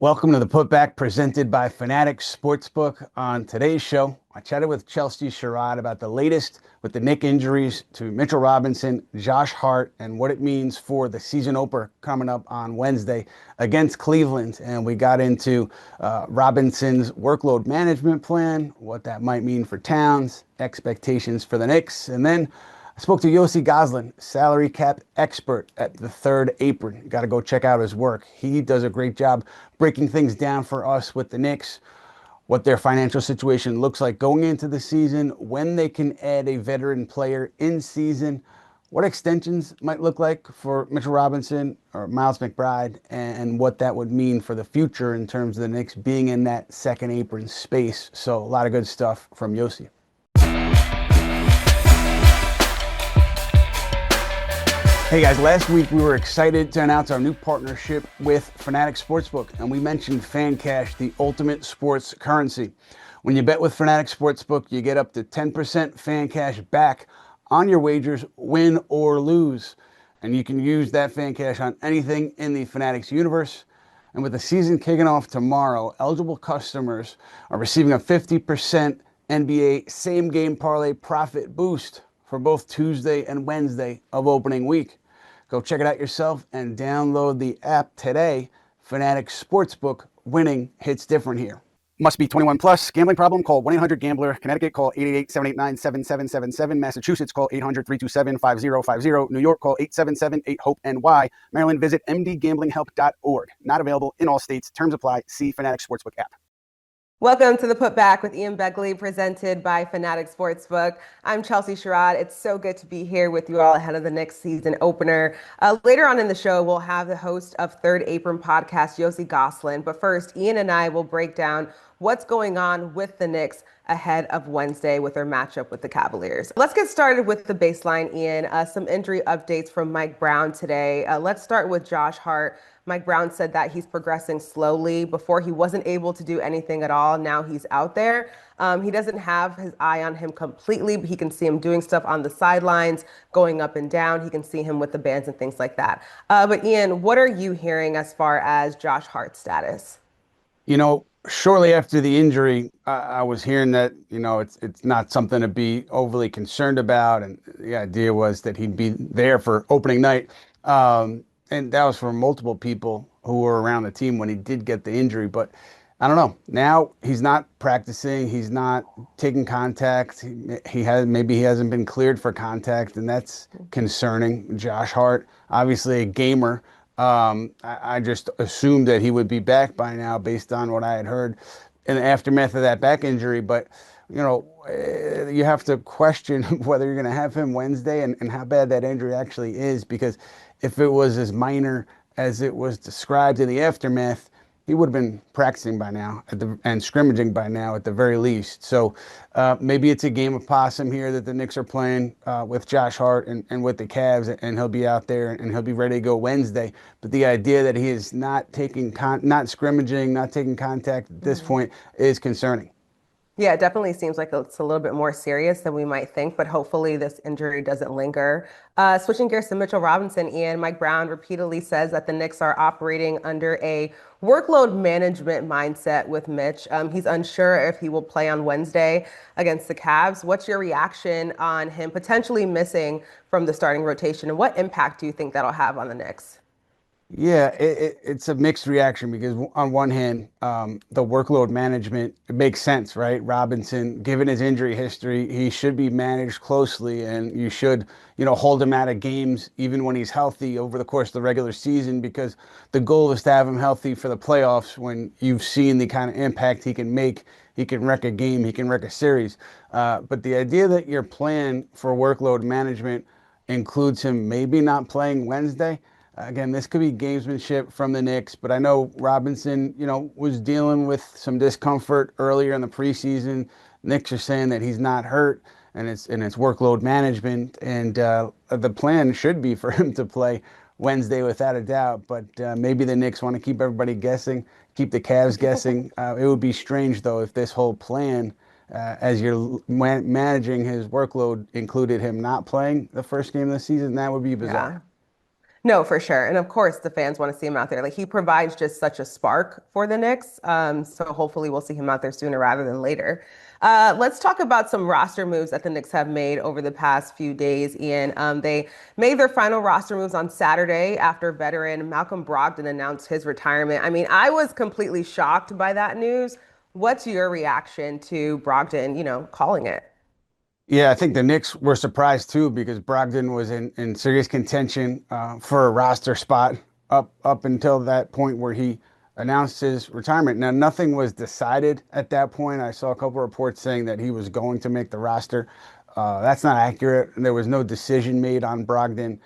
Welcome to the Putback presented by Fanatics Sportsbook. On today's show, I chatted with Chelsea Sherrod about the latest with the Knicks injuries to Mitchell Robinson, Josh Hart, and what it means for the season opener coming up on Wednesday against Cleveland. And we got into Robinson's workload management plan, what that might mean for Towns, expectations for the Knicks, and then I spoke to Yossi Gozlan, salary cap expert at the Third Apron. You got to go check out his work. He does a great job breaking things down for us with the Knicks, what their financial situation looks like going into the season, when they can add a veteran player in season, what extensions might look like for Mitchell Robinson or Miles McBride, and what that would mean for the future in terms of the Knicks being in that second apron space. So a lot of good stuff from Yossi. Hey guys, last week we were excited to announce our new partnership with Fanatics Sportsbook, and we mentioned Fan Cash, the ultimate sports currency. When you bet with Fanatics Sportsbook, you get up to 10% Fan Cash back on your wagers, win or lose. And you can use that Fan Cash on anything in the Fanatics universe. And with the season kicking off tomorrow, eligible customers are receiving a 50% NBA same-game parlay profit boost for both Tuesday and Wednesday of opening week. Go check it out yourself and download the app today. Fanatics Sportsbook, winning hits different here. Must be 21 plus. Gambling problem? Call 1-800-GAMBLER. Connecticut, call 888-789-7777. Massachusetts, call 800-327-5050. New York, call 877-8-HOPE-NY. Maryland, visit mdgamblinghelp.org. Not available in all states. Terms apply. See Fanatics Sportsbook app. Welcome to the Putback with Ian Begley, presented by Fanatics Sportsbook. I'm Chelsea Sherrod. It's so good to be here with you all ahead of the next season opener. Later on in the show, we'll have the host of Third Apron podcast, Yossi Gozlan. But first, Ian and I will break down what's going on with the Knicks ahead of Wednesday with their matchup with the Cavaliers. Let's get started with the baseline, Ian. Some injury updates from Mike Brown today. Let's start with Josh Hart. Mike Brown said that he's progressing slowly. Before, he wasn't able to do anything at all. Now he's out there. He doesn't have his eye on him completely, but he can see him doing stuff on the sidelines, going up and down. He can see him with the bands and things like that. But Ian, what are you hearing as far as Josh Hart's status? You know, shortly after the injury, I was hearing that, it's not something to be overly concerned about. And the idea was that he'd be there for opening night. And that was for multiple people who were around the team when he did get the injury. But I don't know. Now he's not practicing. He's not taking contact. Maybe he hasn't been cleared for contact, and that's concerning. Josh Hart, obviously a gamer. I just assumed that he would be back by now based on what I had heard in the aftermath of that back injury. But, you have to question whether you're going to have him Wednesday and how bad that injury actually is, because if it was as minor as it was described in the aftermath, he would have been practicing by now and scrimmaging by now at the very least. So maybe it's a game of possum here that the Knicks are playing with Josh Hart and with the Cavs, and he'll be out there and he'll be ready to go Wednesday. But the idea that he is not scrimmaging, not taking contact at this point is concerning. Yeah, it definitely seems like it's a little bit more serious than we might think, but hopefully this injury doesn't linger. Switching gears to Mitchell Robinson, Ian, Mike Brown repeatedly says that the Knicks are operating under a workload management mindset with Mitch. He's unsure if he will play on Wednesday against the Cavs. What's your reaction on him potentially missing from the starting rotation, and what impact do you think that'll have on the Knicks? Yeah, it's a mixed reaction because on one hand, the workload management, it makes sense, right? Robinson, given his injury history, he should be managed closely, and you should, hold him out of games even when he's healthy over the course of the regular season, because the goal is to have him healthy for the playoffs when you've seen the kind of impact he can make. He can wreck a game, he can wreck a series. But the idea that your plan for workload management includes him maybe not playing Wednesday, again, this could be gamesmanship from the Knicks, but I know Robinson, was dealing with some discomfort earlier in the preseason. Knicks are saying that he's not hurt, and it's workload management, and the plan should be for him to play Wednesday without a doubt. But maybe the Knicks want to keep everybody guessing, keep the Cavs guessing. It would be strange though if this whole plan, as you're managing his workload, included him not playing the first game of the season. That would be bizarre. Yeah. No, for sure. And of course, the fans want to see him out there. Like he provides just such a spark for the Knicks. So hopefully we'll see him out there sooner rather than later. Let's talk about some roster moves that the Knicks have made over the past few days, Ian. They made their final roster moves on Saturday after veteran Malcolm Brogdon announced his retirement. I mean, I was completely shocked by that news. What's your reaction to Brogdon, calling it? Yeah, I think the Knicks were surprised too because Brogdon was in serious contention for a roster spot up until that point where he announced his retirement. Now, nothing was decided at that point. I saw a couple reports saying that he was going to make the roster. That's not accurate. There was no decision made on Brogdon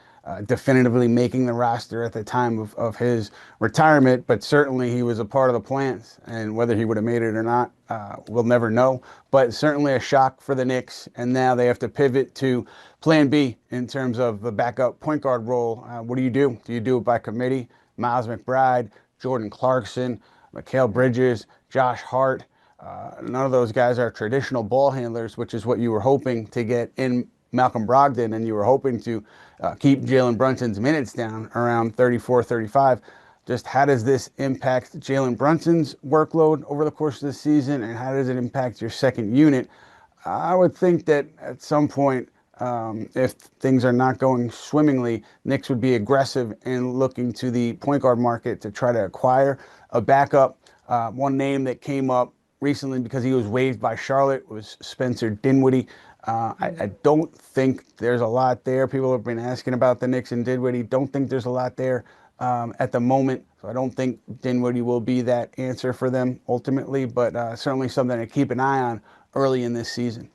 definitively making the roster at the time of his retirement, but certainly he was a part of the plans. And whether he would have made it or not, we'll never know. But certainly a shock for the Knicks. And now they have to pivot to plan B in terms of the backup point guard role. What do you do? Do you do it by committee? Miles McBride, Jordan Clarkson, Mikal Bridges, Josh Hart. None of those guys are traditional ball handlers, which is what you were hoping to get in Malcolm Brogdon, and you were hoping to keep Jalen Brunson's minutes down around 34, 35. Just how does this impact Jalen Brunson's workload over the course of the season, and how does it impact your second unit? I would think that at some point, if things are not going swimmingly, Knicks would be aggressive in looking to the point guard market to try to acquire a backup. One name that came up recently because he was waived by Charlotte was Spencer Dinwiddie. I don't think there's a lot there. People have been asking about the Knicks and Dinwiddie. Don't think there's a lot there at the moment. So I don't think Dinwiddie will be that answer for them ultimately, but certainly something to keep an eye on early in this season.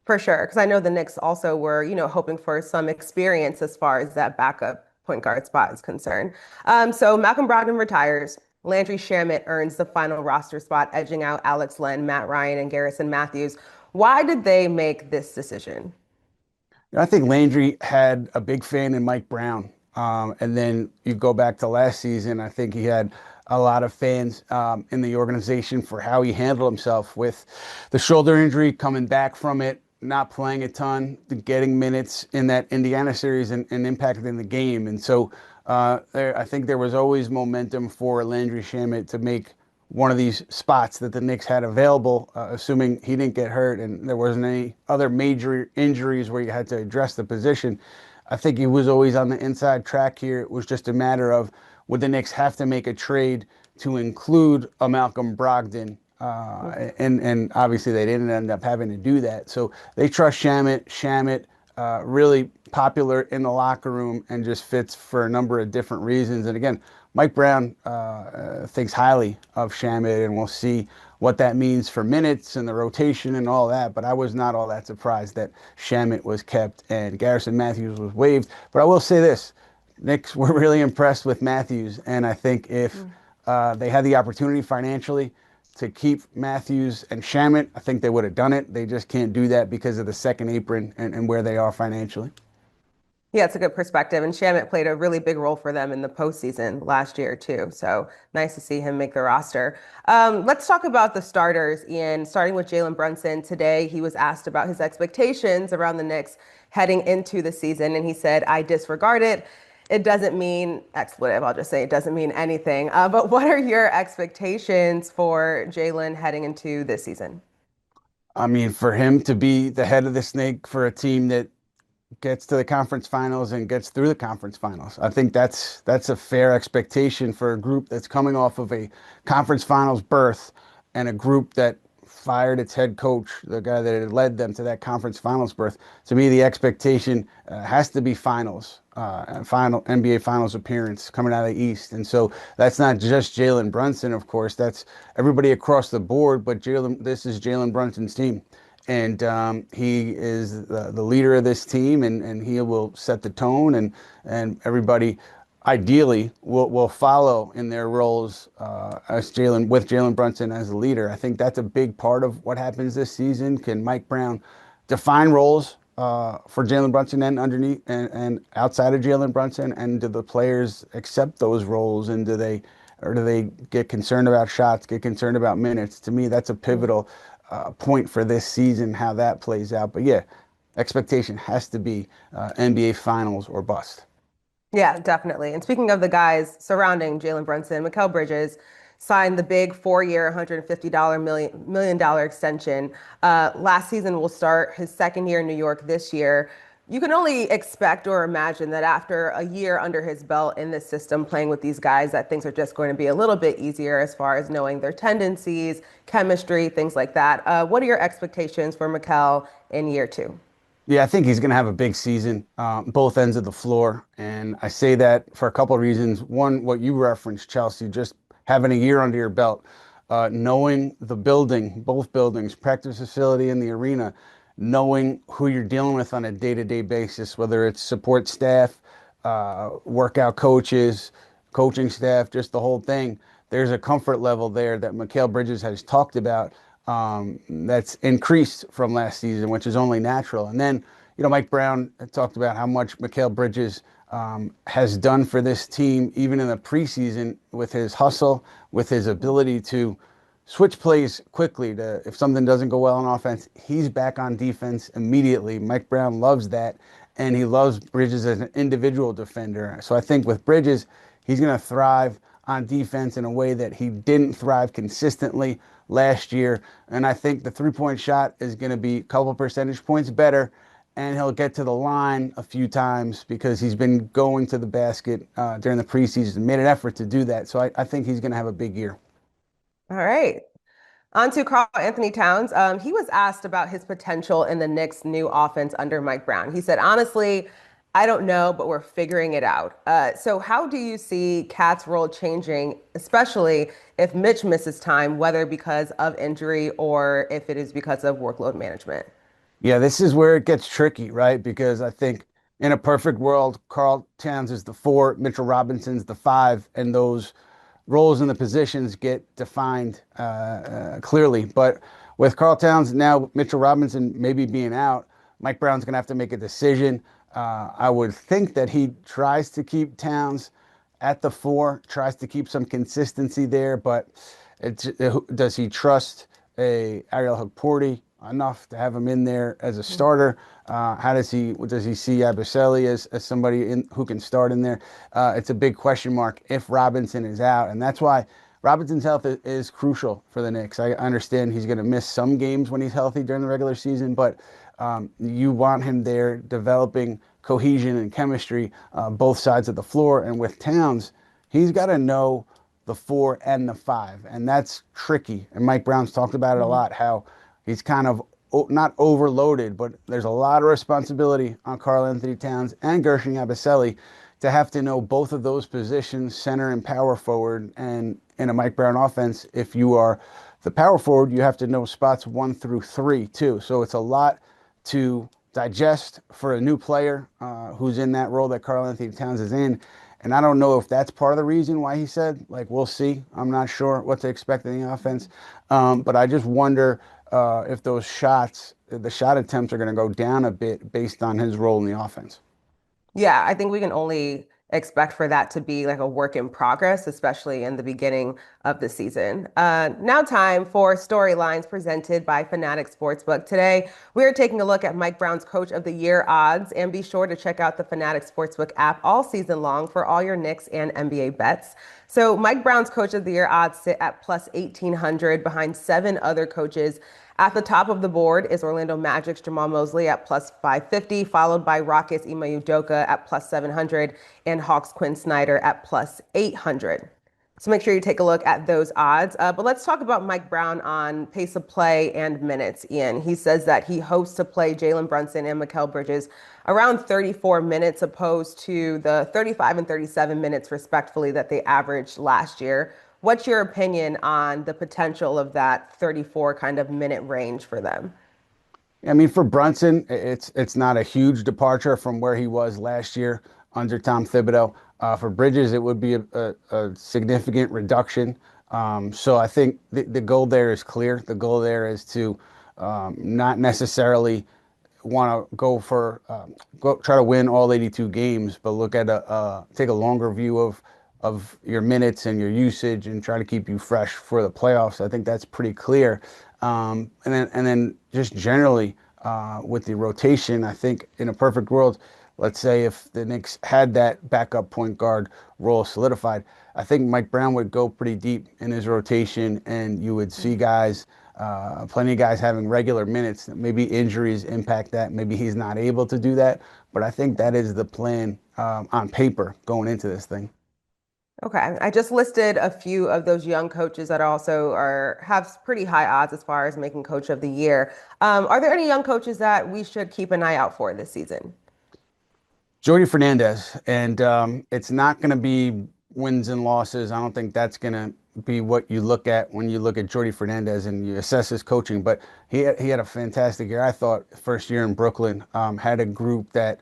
For sure, because I know the Knicks also were, hoping for some experience as far as that backup point guard spot is concerned. So Malcolm Brogdon retires. Landry Shamet earns the final roster spot, edging out Alex Len, Matt Ryan, and Garrison Matthews. Why did they make this decision? I think Landry had a big fan in Mike Brown. And then you go back to last season, I think he had a lot of fans in the organization for how he handled himself with the shoulder injury, coming back from it, not playing a ton, getting minutes in that Indiana series and impacting the game. And so I think there was always momentum for Landry Shamet to make one of these spots that the Knicks had available, assuming he didn't get hurt and there wasn't any other major injuries where you had to address the position. I think he was always on the inside track here. It was just a matter of would the Knicks have to make a trade to include a Malcolm Brogdon, and obviously they didn't end up having to do that. So they trust Shamet. Shamet really popular in the locker room and just fits for a number of different reasons. And again, Mike Brown thinks highly of Shamet, and we'll see what that means for minutes and the rotation and all that. But I was not all that surprised that Shamet was kept and Garrison Matthews was waived. But I will say this, Knicks were really impressed with Matthews, and I think if they had the opportunity financially to keep Matthews and Shamet, I think they would have done it. They just can't do that because of the second apron and where they are financially. Yeah, it's a good perspective. And Shamit played a really big role for them in the postseason last year, too. So nice to see him make the roster. Let's talk about the starters, Ian, starting with Jalen Brunson. Today, he was asked about his expectations around the Knicks heading into the season. And he said, I disregard it. It doesn't mean expletive. I'll just say it doesn't mean anything. But what are your expectations for Jalen heading into this season? I mean, for him to be the head of the snake for a team that gets to the conference finals and gets through the conference finals. I think that's a fair expectation for a group that's coming off of a conference finals berth and a group that fired its head coach, the guy that had led them to that conference finals berth. To me, the expectation has to be finals, final NBA finals appearance coming out of the East. And so that's not just Jalen Brunson, of course. That's everybody across the board. But this is Jalen Brunson's team. And he is the leader of this team, and he will set the tone, and everybody ideally will follow in their roles as Jalen Brunson as the leader. I think that's a big part of what happens this season. Can Mike Brown define roles for Jalen Brunson and underneath and outside of Jalen Brunson, and do the players accept those roles, and do they get concerned about shots, get concerned about minutes? To me, that's a pivotal point for this season, how that plays out. But yeah, expectation has to be NBA Finals or bust. Yeah, definitely. And speaking of the guys surrounding Jalen Brunson, Mikal Bridges signed the big 4-year, $150 million extension. Last season will start his second year in New York this year. You can only expect or imagine that after a year under his belt in this system, playing with these guys, that things are just going to be a little bit easier as far as knowing their tendencies, chemistry, things like that. What are your expectations for Mikal in year two? Yeah, I think he's going to have a big season, both ends of the floor. And I say that for a couple of reasons. One, what you referenced, Chelsea, just having a year under your belt, knowing the building, both buildings, practice facility and the arena, knowing who you're dealing with on a day-to-day basis, whether it's support staff, workout coaches, coaching staff, just the whole thing. There's a comfort level there that Mikal Bridges has talked about that's increased from last season, which is only natural. And then, Mike Brown talked about how much Mikal Bridges has done for this team, even in the preseason, with his hustle, with his ability to switch plays quickly. To if something doesn't go well on offense, he's back on defense immediately. Mike Brown loves that, and he loves Bridges as an individual defender. So I think with Bridges, he's going to thrive on defense in a way that he didn't thrive consistently last year. And I think the three-point shot is going to be a couple percentage points better, and he'll get to the line a few times because he's been going to the basket during the preseason, made an effort to do that. So I think he's going to have a big year. All right. On to Karl Anthony Towns. He was asked about his potential in the Knicks' new offense under Mike Brown. He said, honestly, I don't know, but we're figuring it out. So, how do you see Cat's role changing, especially if Mitch misses time, whether because of injury or if it is because of workload management? Yeah, this is where it gets tricky, right? Because I think in a perfect world, Karl Towns is the four, Mitchell Robinson's the five, and those roles in the positions get defined clearly. But with Karl Towns now, Mitchell Robinson maybe being out, Mike Brown's going to have to make a decision. I would think that he tries to keep Towns at the four, tries to keep some consistency there, but does he trust a Ariel Hukporti enough to have him in there as a starter? How does he see Abaseli as somebody who can start in there? It's a big question mark if Robinson is out, and that's why Robinson's health is crucial for the Knicks. I understand he's going to miss some games when he's healthy during the regular season, but you want him there developing cohesion and chemistry both sides of the floor. And with Towns, he's got to know the four and the five, and that's tricky. And Mike Brown's talked about it a Mhm. lot, how he's kind of not overloaded, but there's a lot of responsibility on Karl Anthony Towns and Gershon Yabusele to have to know both of those positions, center and power forward. And in a Mike Brown offense, if you are the power forward, you have to know spots 1 through 3 too. So it's a lot to digest for a new player who's in that role that Karl Anthony Towns is in. And I don't know if that's part of the reason why he said, like, we'll see. I'm not sure what to expect in the offense. But I just wonder if the shot attempts are going to go down a bit based on his role in the offense. Yeah, I think we can only expect for that to be like a work in progress, especially in the beginning of the season. Now, time for storylines presented by Fanatic Sportsbook. Today, we are taking a look at Mike Brown's Coach of the Year odds, and be sure to check out the Fanatic Sportsbook app all season long for all your Knicks and NBA bets. So, Mike Brown's Coach of the Year odds sit at plus 1,800 behind seven other coaches. At the top of the board is Orlando Magic's Jamal Mosley at plus 550, followed by Rockets Ime Udoka at plus 700 and Hawks Quinn Snyder at plus 800. So make sure you take a look at those odds. But let's talk about Mike Brown on pace of play and minutes, Ian. He says that he hopes to play Jalen Brunson and Mikal Bridges around 34 minutes opposed to the 35 and 37 minutes respectively that they averaged last year. What's your opinion on the potential of that 34 kind of minute range for them? I mean, for Brunson, it's not a huge departure from where he was last year under Tom Thibodeau. For Bridges, it would be a significant reduction. So I think the goal there is clear. The goal there is to not necessarily want to go try to win all 82 games, but look at take a longer view of your minutes and your usage and try to keep you fresh for the playoffs. I think that's pretty clear. And then just generally with the rotation, I think in a perfect world, let's say if the Knicks had that backup point guard role solidified, I think Mike Brown would go pretty deep in his rotation, and you would see guys, plenty of guys having regular minutes. Maybe injuries impact that. Maybe he's not able to do that. But I think that is the plan on paper going into this thing. Okay, I just listed a few of those young coaches that also are have pretty high odds as far as making Coach of the Year. Are there any young coaches that we should keep an eye out for this season? Jordy Fernandez, and it's not going to be wins and losses. I don't think that's going to be what you look at when you look at Jordy Fernandez and you assess his coaching. But he had a fantastic year. I thought first year in Brooklyn, had a group that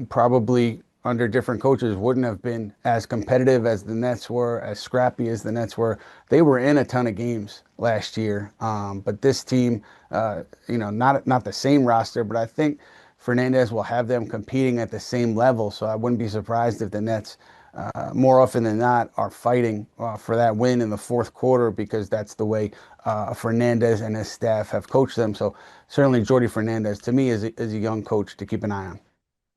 probably under different coaches wouldn't have been as competitive as the Nets were, as scrappy as the Nets were. They were in a ton of games last year, but this team, not the same roster, but I think Fernandez will have them competing at the same level. So I wouldn't be surprised if the Nets, more often than not, are fighting for that win in the fourth quarter because that's the way Fernandez and his staff have coached them. So certainly Jordy Fernandez, to me, is a young coach to keep an eye on.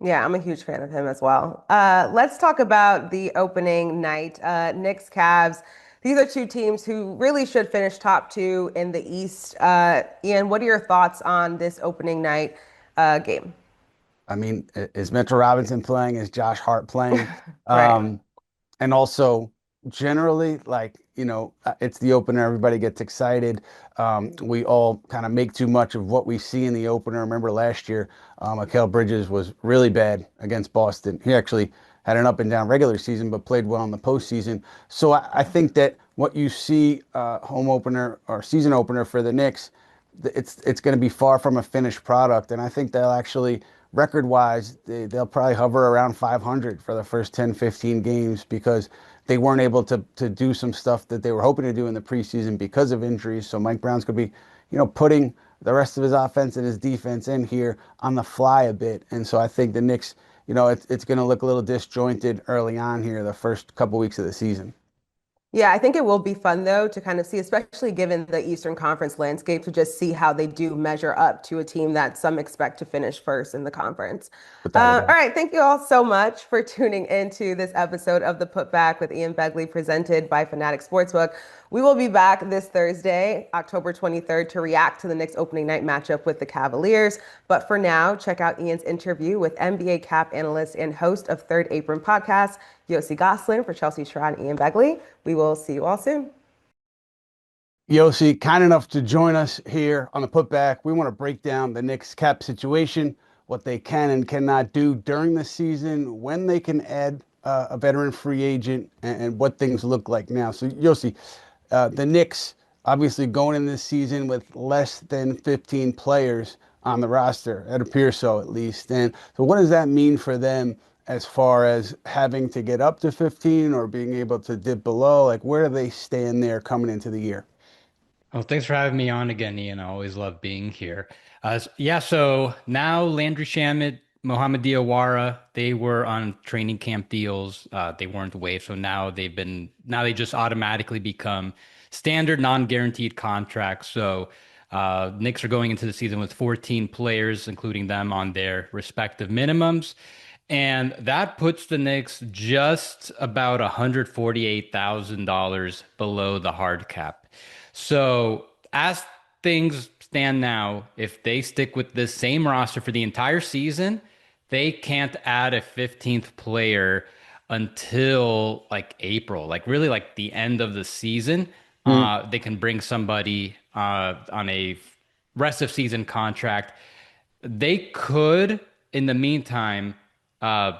Yeah, I'm a huge fan of him as well. Let's talk about the opening night. Knicks, Cavs. These are two teams who really should finish top two in the East. Ian, what are your thoughts on this opening night game? I mean, is Mitchell Robinson playing? Is Josh Hart playing? Right. Um, and also, generally, it's the opener. Everybody gets excited. We all kind of make too much of what we see in the opener. Remember last year, Mikal Bridges was really bad against Boston. He actually had an up and down regular season, but played well in the postseason. So I think that what you see home opener or season opener for the Knicks, it's going to be far from a finished product, and I think they'll actually record wise they'll probably hover around 500 for the first 10 15 games because they weren't able to do some stuff that they were hoping to do in the preseason because of injuries. So Mike Brown's going to be putting the rest of his offense and his defense in here on the fly a bit, and so I think the Knicks, it's going to look a little disjointed early on here the first couple weeks of the season. Yeah, I think it will be fun though to kind of see, especially given the Eastern Conference landscape, to just see how they do measure up to a team that some expect to finish first in the conference. Without a All doubt. right, thank you all so much for tuning into this episode of the Putback with Ian Begley, presented by Fanatic Sportsbook. We will be back this Thursday, October 23rd, to react to the Knicks opening night matchup with the Cavaliers. But for now, check out Ian's interview with NBA cap analyst and host of Third Apron podcast, Yossi Gozlan, for Chelsea Sherrod and Ian Begley. We will see you all soon. Yossi, kind enough to join us here on the putback. We want to break down the Knicks cap situation, what they can and cannot do during the season, when they can add a veteran free agent, and what things look like now. So, Yossi, the Knicks obviously going in this season with less than 15 players on the roster. It appears so, at least. And so, what does that mean for them as far as having to get up to 15 or being able to dip below? Like, where do they stand there coming into the year? Oh, thanks for having me on again, Ian. I always love being here. Yeah, so now Landry Shamet, Mohamed Diawara, they were on training camp deals. They weren't waived, so now they just automatically become standard non-guaranteed contracts. So Knicks are going into the season with 14 players, including them on their respective minimums. And that puts the Knicks just about $148,000 below the hard cap. So, as things stand now, if they stick with this same roster for the entire season, they can't add a 15th player until like April, like really like the end of the season. Hmm. They can bring somebody on a rest of season contract. They could, in the meantime, uh,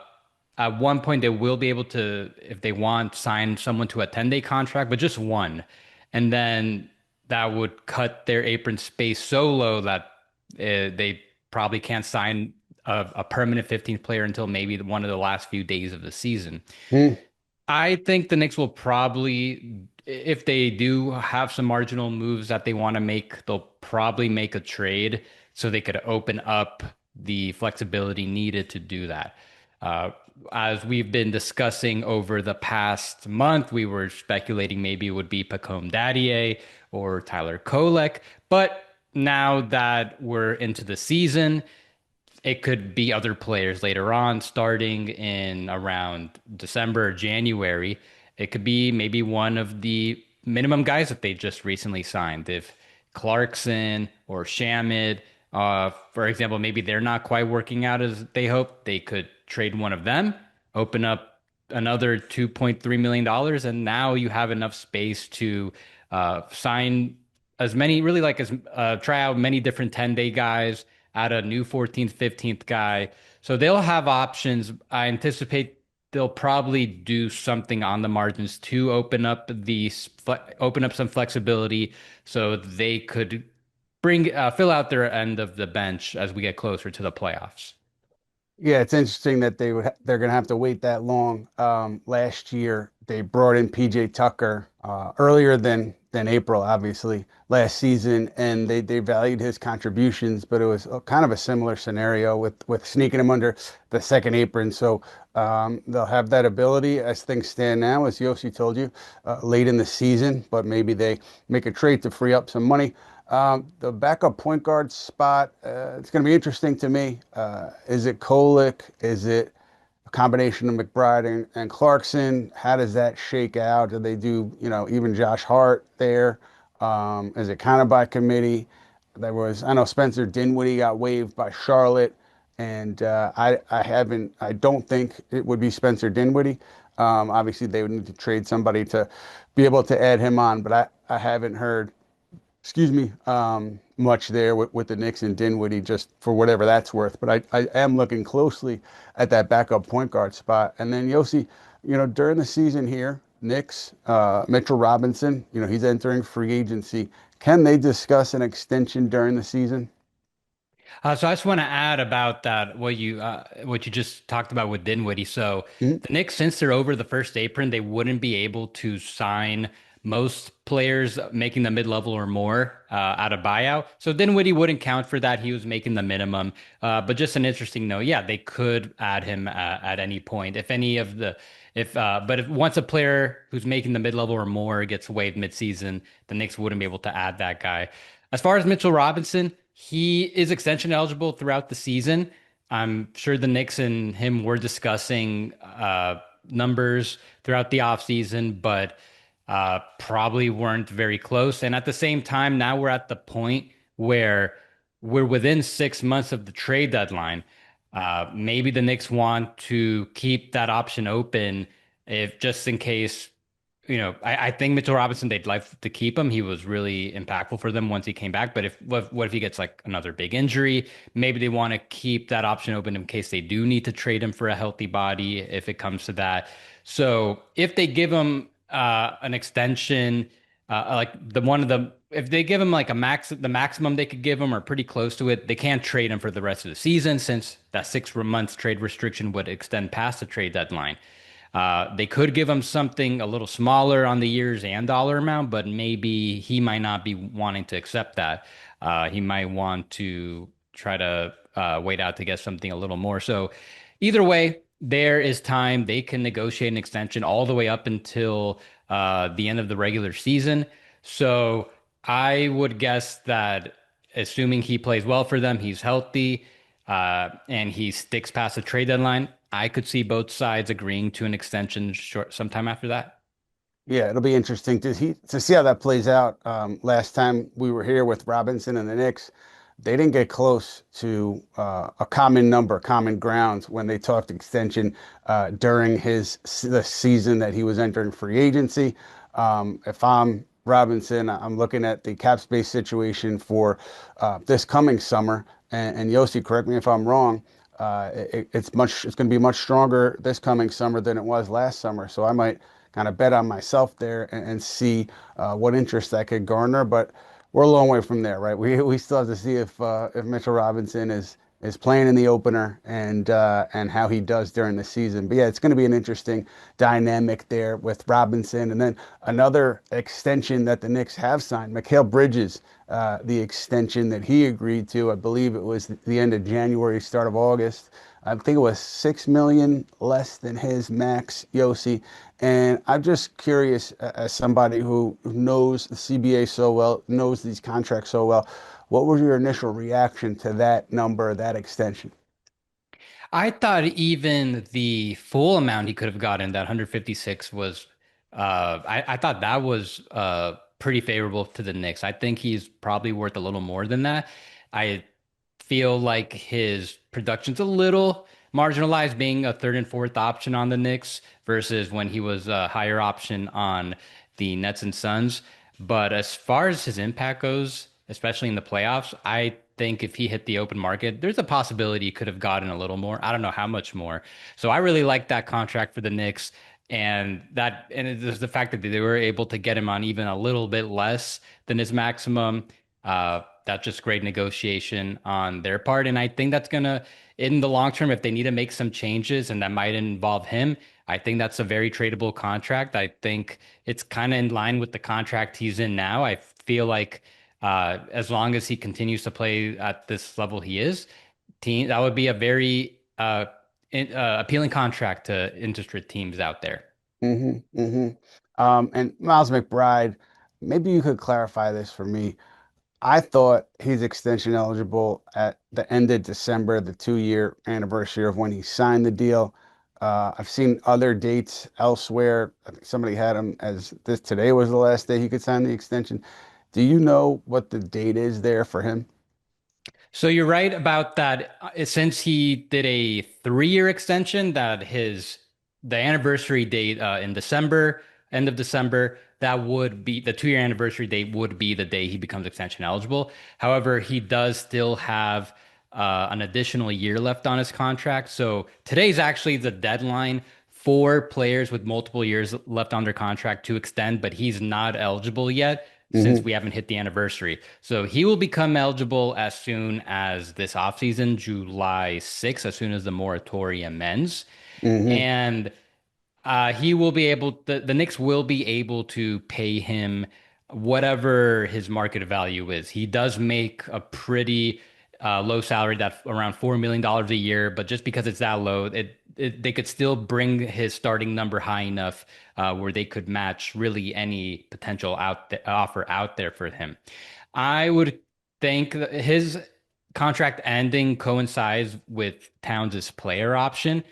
at one point they will be able to, if they want, sign someone to a 10-day contract, but just one. And then that would cut their apron space so low that they probably can't sign a permanent 15th player until maybe one of the last few days of the season. Hmm. I think the Knicks will probably, if they do have some marginal moves that they want to make, they'll probably make a trade so they could open up the flexibility needed to do that. Uh, as we've been discussing over the past month, we were speculating maybe it would be Pacome Daddier or Tyler Kolek. But now that we're into the season, it could be other players later on, starting in around December or January. It could be maybe one of the minimum guys that they just recently signed. If Clarkson or Shamit, for example, maybe they're not quite working out as they hope, they could trade one of them, open up another $2.3 million, and now you have enough space to sign as many, really like as try out many different 10-day guys, add a new 14th, 15th guy. So they'll have options. I anticipate they'll probably do something on the margins to open up some flexibility so they could bring fill out their end of the bench as we get closer to the playoffs. Yeah, it's interesting that they're going to have to wait that long. Last year, they brought in PJ Tucker earlier than April, obviously, last season, and they valued his contributions, but it was kind of a similar scenario with sneaking him under the second apron. So they'll have that ability as things stand now, as Yossi told you, late in the season, but maybe they make a trade to free up some money. The backup point guard spot, it's going to be interesting to me. Is it Kolick? Is it a combination of McBride and Clarkson? How does that shake out? Do they do, even Josh Hart there? Is it kind of by committee? I know Spencer Dinwiddie got waived by Charlotte, and I don't think it would be Spencer Dinwiddie. Obviously, they would need to trade somebody to be able to add him on, but I haven't heard much there with the Knicks and Dinwiddie, just for whatever that's worth. But I am looking closely at that backup point guard spot. And then Yossi, during the season here, Knicks, Mitchell Robinson, he's entering free agency. Can they discuss an extension during the season? So I just want to add about that what you just talked about with Dinwiddie. So Mhm. the Knicks, since they're over the first apron, they wouldn't be able to sign most players making the mid-level or more out of buyout. So Dinwiddie wouldn't count for that. He was making the minimum. But just an interesting note, yeah, they could add him at any point if any of the if once a player who's making the mid-level or more gets waived mid-season, the Knicks wouldn't be able to add that guy. As far as Mitchell Robinson, he is extension eligible throughout the season. I'm sure the Knicks and him were discussing numbers throughout the offseason, but probably weren't very close. And at the same time, now we're at the point where we're within 6 months of the trade deadline. Maybe the Knicks want to keep that option open if just in case I think Mitchell Robinson, they'd like to keep him. He was really impactful for them once he came back. But what if he gets like another big injury? Maybe they want to keep that option open in case they do need to trade him for a healthy body if it comes to that. So if they give him an extension, like if they give him like the maximum they could give him or pretty close to it, they can't trade him for the rest of the season since that 6 months trade restriction would extend past the trade deadline. They could give him something a little smaller on the years and dollar amount, but maybe he might not be wanting to accept that. He might want to try to wait out to get something a little more. So either way, there is time. They can negotiate an extension all the way up until the end of the regular season. So I would guess that assuming he plays well for them, he's healthy, and he sticks past the trade deadline, I could see both sides agreeing to an extension short sometime after that. Yeah, it'll be interesting to see how that plays out. Last time we were here with Robinson and the Knicks, they didn't get close to a common number, common ground when they talked extension during the season that he was entering free agency. If I'm Robinson, I'm looking at the cap space situation for this coming summer. And Yossi, correct me if I'm wrong. It's going to be much stronger this coming summer than it was last summer. So I might kind of bet on myself there and see what interest that could garner. But we're a long way from there, right? We still have to see if Mitchell Robinson is playing in the opener and how he does during the season. But yeah, it's going to be an interesting dynamic there with Robinson. And then another extension that the Knicks have signed, Mikal Bridges, the extension that he agreed to. I believe it was the end of January, start of August. I think it was 6 million less than his max, Yossi. And I'm just curious, as somebody who knows the CBA so well, knows these contracts so well, what was your initial reaction to that number, that extension? I thought even the full amount he could have gotten, that 156 was, I thought that was pretty favorable to the Knicks. I think he's probably worth a little more than that. I feel like his production's a little marginalized, being a third and fourth option on the Knicks versus when he was a higher option on the Nets and Suns. But as far as his impact goes, especially in the playoffs, I think if he hit the open market, there's a possibility he could have gotten a little more. I don't know how much more. So I really like that contract for the Knicks. And it's the fact that they were able to get him on even a little bit less than his maximum. That's just great negotiation on their part. And I think that's gonna, in the long term, if they need to make some changes and that might involve him, I think that's a very tradable contract. I think it's kind of in line with the contract he's in now. I feel like as long as he continues to play at this level he is, that would be a very appealing contract to interested teams out there. And Miles McBride, maybe you could clarify this for me. I thought he's extension eligible at the end of December, the 2-year anniversary of when he signed the deal. I've seen other dates elsewhere. I think somebody had him as this today was the last day he could sign the extension. Do you know what the date is there for him? So you're right about that. Since he did a 3-year extension, that the anniversary date in December, end of December, that would be the 2-year anniversary date would be the day he becomes extension eligible. However, he does still have an additional year left on his contract. So today's actually the deadline for players with multiple years left on their contract to extend, but he's not eligible yet since Hmm. we haven't hit the anniversary. So he will become eligible as soon as this offseason, July 6th, as soon as the moratorium ends. Hmm. And he will be able, the Knicks will be able to pay him whatever his market value is. He does make a pretty low salary, that's around $4 million a year, but just because it's that low, they could still bring his starting number high enough where they could match really any potential offer out there for him. I would think that his contract ending coincides with Towns' player option.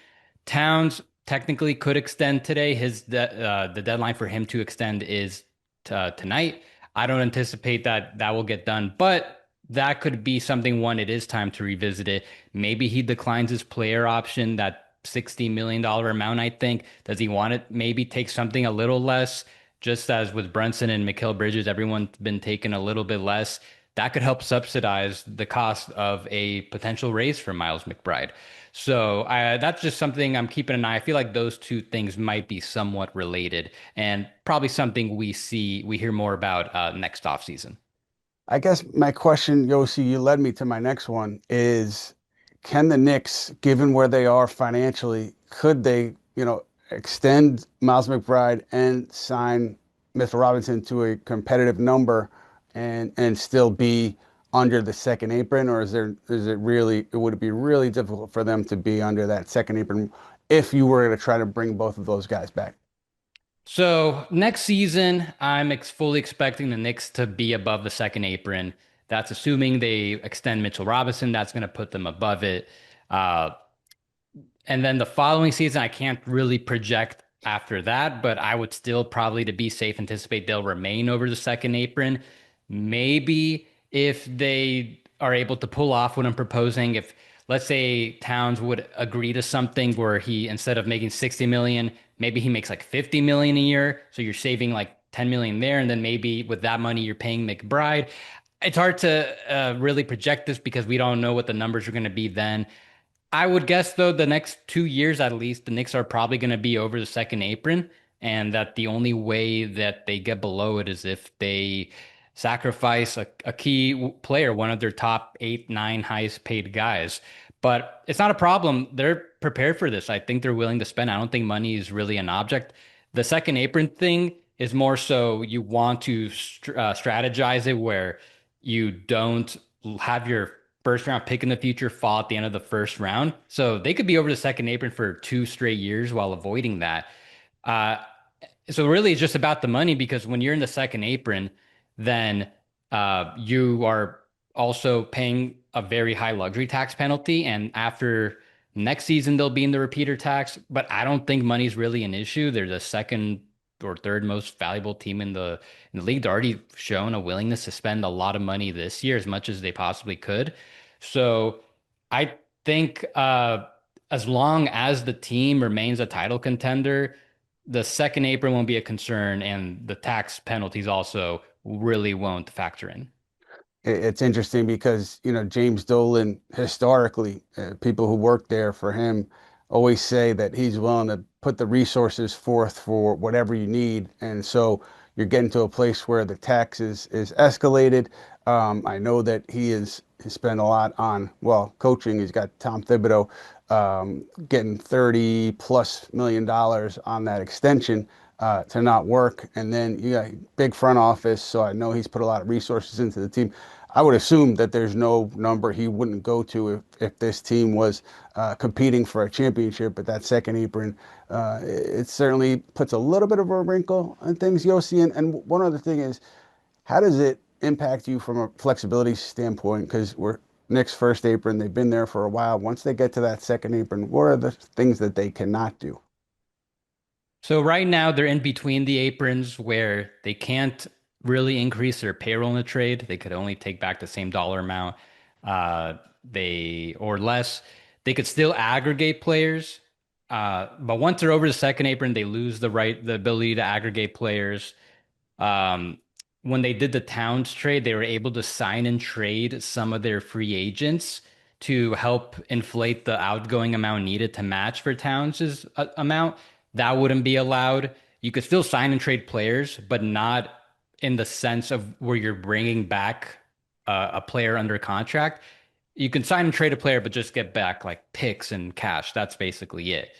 Towns technically could extend today. The deadline for him to extend is tonight. I don't anticipate that that will get done, but that could be something. One, it is time to revisit it. Maybe he declines his player option, that $60 million amount. I think, does he want it? Maybe take something a little less. Just as with Brunson and Mikal Bridges, everyone's been taking a little bit less. That could help subsidize the cost of a potential raise for Miles McBride. So that's just something I'm keeping an eye. I feel like those two things might be somewhat related, and probably something we hear more about next offseason. I guess my question, Yossi, you led me to my next one is, can the Knicks, given where they are financially, could they, extend Miles McBride and sign Mr. Robinson to a competitive number and still be under the second apron, or would it be really difficult for them to be under that second apron if you were to try to bring both of those guys back? So next season, I'm fully expecting the Knicks to be above the second apron. That's assuming they extend Mitchell Robinson. That's going to put them above it. Uh, And then the following season, I can't really project after that, but I would still probably, to be safe, anticipate they'll remain over the second apron. Maybe if they are able to pull off what I'm proposing, if let's say Towns would agree to something where he, instead of making 60 million, maybe he makes like 50 million a year. So you're saving like 10 million there. And then maybe with that money, you're paying McBride. It's hard to really project this because we don't know what the numbers are going to be then. I would guess though the next 2 years at least, the Knicks are probably going to be over the second apron, and that the only way that they get below it is if they sacrifice a key player, one of their top 8, 9 highest paid guys. But it's not a problem. They're prepared for this. I think they're willing to spend. I don't think money is really an object. The second apron thing is more so you want to strategize it where you don't have your first round pick in the future fall at the end of the first round. So they could be over the second apron for 2 straight years while avoiding that. Uh, so really, it's just about the money because when you're in the second apron, then you are also paying a very high luxury tax penalty. And after Next season, they'll be in the repeater tax, but I don't think money's really an issue. They're the second or third most valuable team in the league. They're already shown a willingness to spend a lot of money this year, as much as they possibly could. So I think as long as the team remains a title contender, the second apron won't be a concern, and the tax penalties also really won't factor in. It's interesting because, James Dolan, historically, people who work there for him always say that he's willing to put the resources forth for whatever you need. And so you're getting to a place where the tax is escalated. I know that he spent a lot on, well, coaching. He's got Tom Thibodeau getting 30 plus million dollars on that extension to not work. And then you got big front office. So I know he's put a lot of resources into the team. I would assume that there's no number he wouldn't go to if this team was competing for a championship. But that second apron, it certainly puts a little bit of a wrinkle in things, Yossi. And one other thing is, how does it impact you from a flexibility standpoint? Because we're Knicks first apron, they've been there for a while. Once they get to that second apron, what are the things that they cannot do? So right now they're in between the aprons where they can't really increase their payroll in the trade. They could only take back the same dollar amount, they or less. They could still aggregate players, but once they're over the second apron, they lose the ability to aggregate players. Um, when they did the Towns trade, they were able to sign and trade some of their free agents to help inflate the outgoing amount needed to match for Towns' amount. That wouldn't be allowed. You could still sign and trade players, but not in the sense of where you're bringing back a player under contract. You can sign and trade a player, but just get back like picks and cash. That's basically it.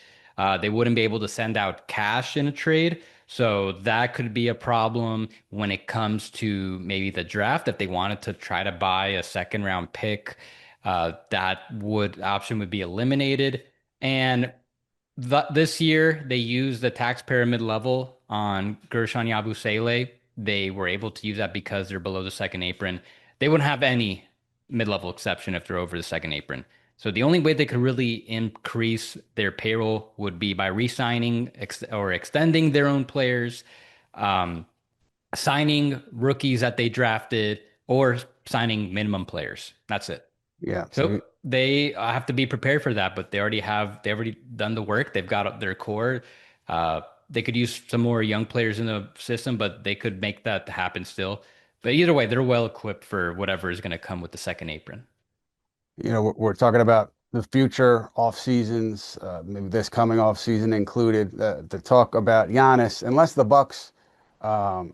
They wouldn't be able to send out cash in a trade. So that could be a problem when it comes to maybe the draft. If they wanted to try to buy a second round pick, that would option would be eliminated. And this year, they used the tax pyramid level on Gershon Yabusele. They were able to use that because they're below the second apron. They wouldn't have any mid-level exception if they're over the second apron. So the only way they could really increase their payroll would be by re-signing or extending their own players, um, signing rookies that they drafted, or signing minimum players. That's it. Yeah. So So they have to be prepared for that, but they already done the work. They've got their core. Uh, they could use some more young players in the system, but they could make that happen still. But either way, they're well equipped for whatever is going to come with the second apron. we're talking about the future off seasons, maybe this coming off season included, to talk about Giannis. Unless the Bucks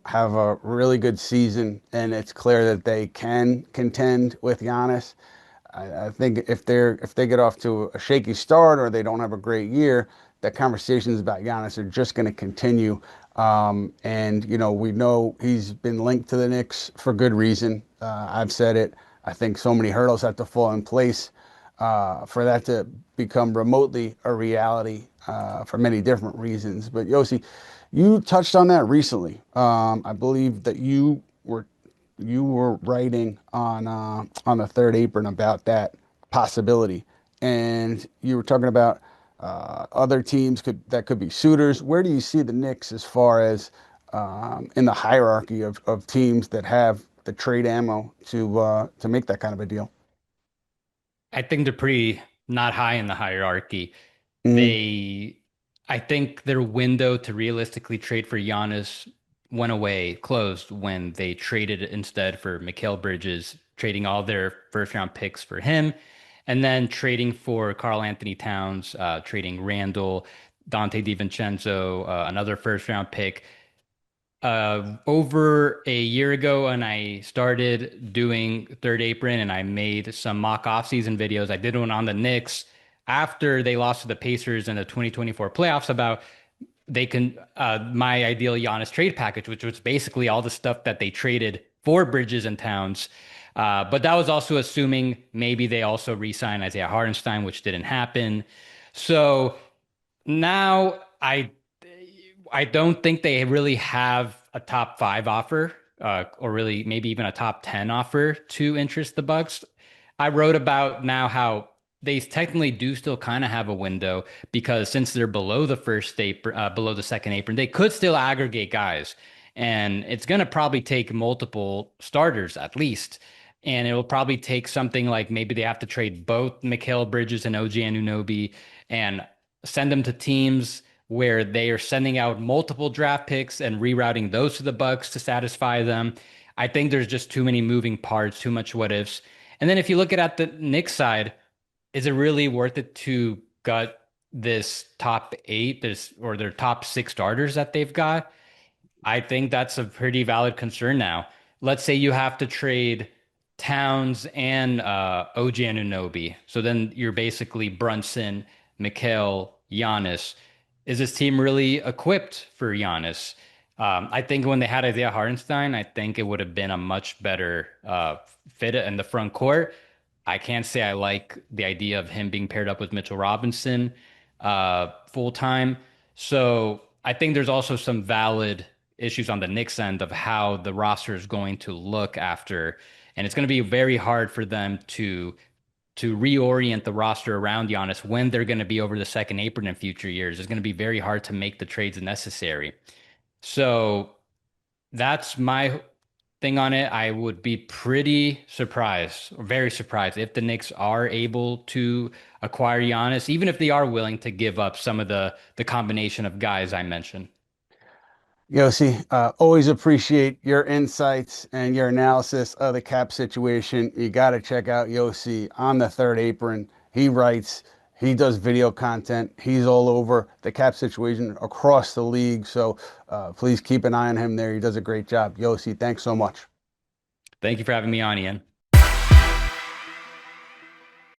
have a really good season and it's clear that they can contend with Giannis, I think if they get off to a shaky start or they don't have a great year, the conversations about Giannis are just going to continue. And we know he's been linked to the Knicks for good reason. I've said it. I think so many hurdles have to fall in place for that to become remotely a reality for many different reasons. But Yossi, you touched on that recently. I believe that you were writing on the third apron about that possibility, and you were talking about other teams that could be suitors. Where do you see the Knicks as far as in the hierarchy of teams that have the trade ammo to make that kind of a deal? I think they're pretty not high in the hierarchy. Mm, They, I think their window to realistically trade for Giannis went away, closed when they traded instead for Mikal Bridges, trading all their first round picks for him, and then trading for Karl Anthony Towns, trading Randall, Dante DiVincenzo, another first round pick over a year ago, and I started doing Third Apron, and I made some mock off-season videos. I did one on the Knicks after they lost to the Pacers in the 2024 playoffs about they can my ideal Giannis trade package, which was basically all the stuff that they traded for Bridges and Towns. But that was also assuming maybe they also re-sign Isaiah Hartenstein, which didn't happen. So now I don't think they really have a top five offer, or really maybe even a top 10 offer to interest the Bucks. I wrote about now how they technically do still kind of have a window because since they're below the first apron, below the second apron, they could still aggregate guys. And it's going to probably take multiple starters at least. And it will probably take something like maybe they have to trade both Mikal Bridges and OG Anunoby and send them to teams where they are sending out multiple draft picks and rerouting those to the Bucks to satisfy them. I think there's just too many moving parts, too much what ifs. And then if you look at the Knicks side, is it really worth it to gut this top eight, this or their top six starters that they've got? I think that's a pretty valid concern now. Let's say you have to trade Towns and OG Anunoby. So then you're basically Brunson, Mikal, Giannis. Is this team really equipped for Giannis? I think when they had Isaiah Hartenstein, I think it would have been a much better fit in the front court. I can't say I like the idea of him being paired up with Mitchell Robinson full time. So I think there's also some valid issues on the Knicks end of how the roster is going to look after, and it's going to be very hard for them to reorient the roster around Giannis when they're going to be over the second apron in future years. It's going to be very hard to make the trades necessary. So that's my thing on it. I would be pretty surprised, or very surprised, if the Knicks are able to acquire Giannis, even if they are willing to give up some of the combination of guys I mentioned. Yossi, always appreciate your insights and your analysis of the Cap situation. You got to check out Yossi on the third apron. He writes, he does video content. He's all over the Cap situation across the league. So please keep an eye on him there. He does a great job. Yossi, thanks so much. Thank you for having me on, Ian.